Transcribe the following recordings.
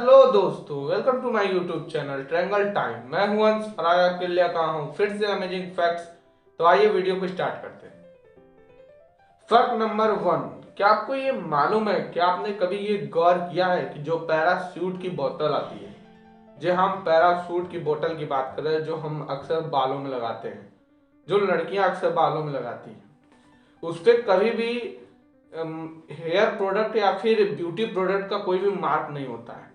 Hello दोस्तों, welcome to my YouTube channel triangle time. मैं हूं अंश और आज आपके लिए कहा हूं फिर से अमेजिंग फैक्ट्स। तो आइए वीडियो को स्टार्ट करते हैं। फैक्ट नंबर 1, क्या आपको ये मालूम है कि आपने कभी ये गौर किया है कि जो पैराशूट की बोतल आती है, जो हम पैराशूट की बोतल की बात कर रहे हैं, जो हम अक्सर बालों में लगाते हैं, जो लड़कियां अक्सर बालों में लगाती हैं, उस पर कभी भी हेयर प्रोडक्ट या फिर ब्यूटी प्रोडक्ट का कोई भी मार्क नहीं होता है।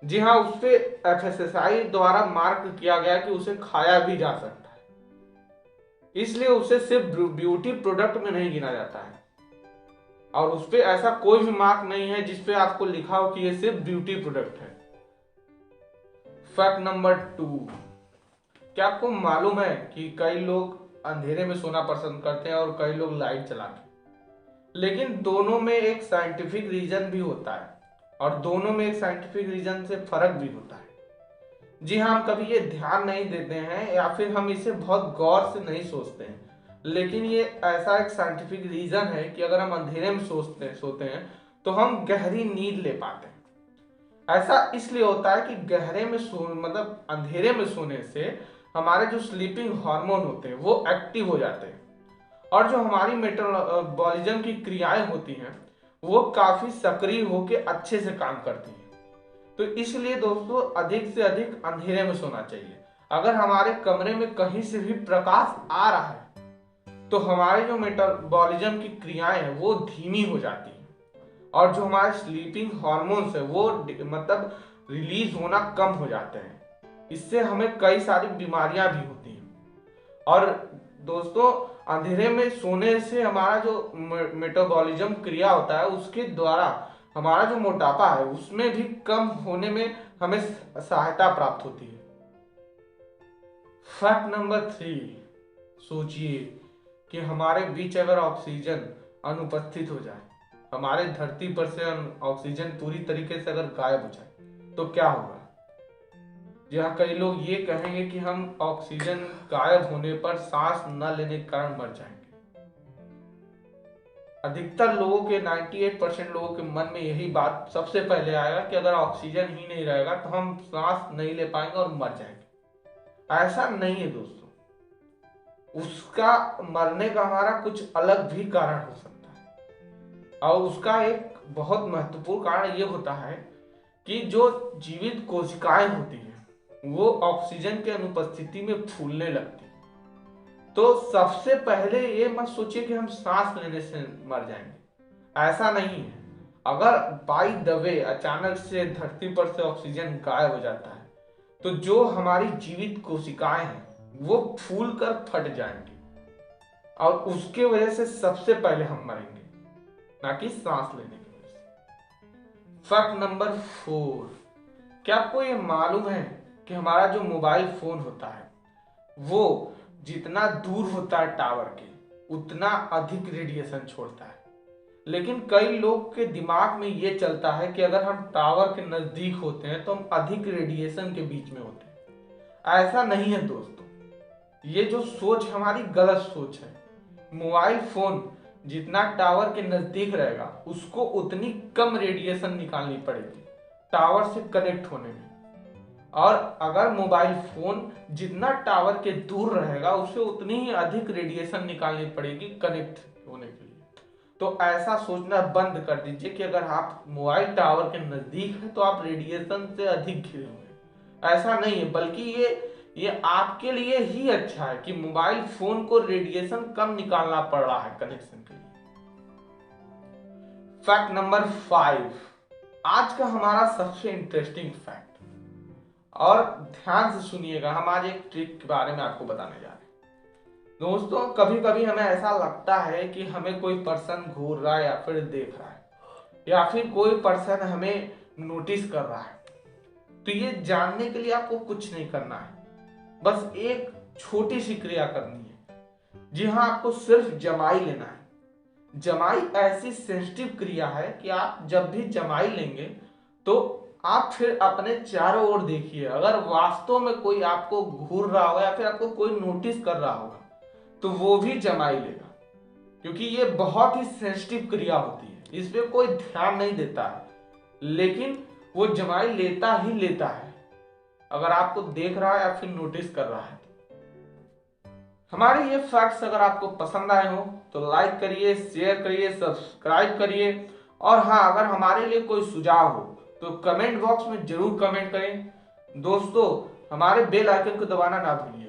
जी हाँ, उस पे एफएसएसआई द्वारा मार्क किया गया कि उसे खाया भी जा सकता है, इसलिए उसे सिर्फ ब्यूटी प्रोडक्ट में नहीं गिना जाता है। और उस पे ऐसा कोई भी मार्क नहीं है जिसपे आपको लिखा हो कि ये सिर्फ ब्यूटी प्रोडक्ट है। फैक्ट नंबर 2, क्या आपको मालूम है कि कई लोग अंधेरे में सोना पसंद करते हैं और कई लोग लाइट चला के, लेकिन दोनों में एक साइंटिफिक रीजन भी होता है और दोनों में एक साइंटिफिक रीजन से फर्क भी होता है। जी हाँ, हम कभी ये ध्यान नहीं देते हैं या फिर हम इसे बहुत गौर से नहीं सोचते हैं, लेकिन ये ऐसा एक साइंटिफिक रीजन है कि अगर हम अंधेरे में सोते हैं तो हम गहरी नींद ले पाते हैं। ऐसा इसलिए होता है कि गहरे में मतलब अंधेरे में सोने से हमारे जो स्लीपिंग हार्मोन होते हैं वो एक्टिव हो जाते हैं और जो हमारी मेटाबॉलिज्म की क्रियाएं होती हैं वो काफी सक्रिय होकर अच्छे से काम करती हैं। तो इसलिए दोस्तों अधिक से अधिक अंधेरे में सोना चाहिए। अगर हमारे कमरे में कहीं से भी प्रकाश आ रहा है तो हमारे जो मेटाबॉलिज्म की क्रियाएं हैं वो धीमी हो जाती हैं और जो हमारे स्लीपिंग हॉर्मोन्स है वो मतलब रिलीज होना कम हो जाते हैं। इससे हमें कई सारी बीमारियां भी होती हैं। और दोस्तों अंधेरे में सोने से हमारा जो मेटाबॉलिज्म क्रिया होता है उसके द्वारा हमारा जो मोटापा है उसमें भी कम होने में हमें सहायता प्राप्त होती है। फैक्ट नंबर 3, सोचिए कि हमारे बीच अगर ऑक्सीजन अनुपस्थित हो जाए, हमारे धरती पर से ऑक्सीजन पूरी तरीके से अगर गायब हो जाए तो क्या होगा। जहाँ कई लोग ये कहेंगे कि हम ऑक्सीजन गायब होने पर सांस न लेने के कारण मर जाएंगे। अधिकतर लोगों के 98% लोगों के मन में यही बात सबसे पहले आएगा कि अगर ऑक्सीजन ही नहीं रहेगा तो हम सांस नहीं ले पाएंगे और मर जाएंगे। ऐसा नहीं है दोस्तों, उसका मरने का हमारा कुछ अलग भी कारण हो सकता है और उसका एक बहुत महत्वपूर्ण कारण ये होता है कि जो जीवित कोशिकाएं होती हैं वो ऑक्सीजन के अनुपस्थिति में फूलने लगती। तो सबसे पहले ये मत सोचिए कि हम सांस लेने से मर जाएंगे, ऐसा नहीं है। अगर बाय द वे अचानक से धरती पर से ऑक्सीजन गायब हो जाता है तो जो हमारी जीवित कोशिकाएं हैं वो फूल कर फट जाएंगी और उसके वजह से सबसे पहले हम मरेंगे, ना कि सांस लेने की वजह से। फैक्ट नंबर 4, क्या आपको ये मालूम है कि हमारा जो मोबाइल फोन होता है वो जितना दूर होता है टावर के उतना अधिक रेडिएशन छोड़ता है, लेकिन कई लोग के दिमाग में ये चलता है कि अगर हम टावर के नजदीक होते हैं तो हम अधिक रेडिएशन के बीच में होते हैं। ऐसा नहीं है दोस्तों, ये जो सोच हमारी गलत सोच है। मोबाइल फोन जितना टावर के नजदीक रहेगा उसको उतनी कम रेडिएशन निकालनी पड़ेगी टावर से कनेक्ट होने में, और अगर मोबाइल फोन जितना टावर के दूर रहेगा उसे उतनी ही अधिक रेडिएशन निकालनी पड़ेगी कनेक्ट होने के लिए। तो ऐसा सोचना बंद कर दीजिए कि अगर आप मोबाइल टावर के नजदीक है तो आप रेडिएशन से अधिक घिरे हुए। ऐसा नहीं है, बल्कि ये आपके लिए ही अच्छा है कि मोबाइल फोन को रेडिएशन कम निकालना पड़ रहा है कनेक्शन के लिए। फैक्ट नंबर 5, आज का हमारा सबसे इंटरेस्टिंग फैक्ट, और ध्यान से सुनिएगा। हम आज एक ट्रिक के बारे में आपको बताने जा रहे हैं। दोस्तों कभी कभी हमें ऐसा लगता है कि हमें कोई पर्सन घूर रहा है या फिर देख रहा है या फिर कोई पर्सन हमें नोटिस कर रहा है। तो ये जानने के लिए आपको कुछ नहीं करना है, बस एक छोटी सी क्रिया करनी है। जी हाँ, आपको सिर्फ जमाई लेना है। जमाई ऐसी सेंसिटिव क्रिया है कि आप जब भी जमाई लेंगे तो आप फिर अपने चारों ओर देखिए। अगर वास्तव में कोई आपको घूर रहा होगा या फिर आपको कोई नोटिस कर रहा होगा तो वो भी जमाई लेगा, क्योंकि ये बहुत ही सेंसिटिव क्रिया होती है, इस पे कोई ध्यान नहीं देता है। लेकिन वो जमाई लेता ही लेता है, अगर आपको देख रहा है या फिर नोटिस कर रहा है। हमारे ये फैक्ट्स अगर आपको पसंद आए हो तो लाइक करिए, शेयर करिए, सब्सक्राइब करिए। और हाँ, अगर हमारे लिए कोई सुझाव हो तो कमेंट बॉक्स में जरूर कमेंट करें। दोस्तों, हमारे बेल आइकन को दबाना ना भूलिए।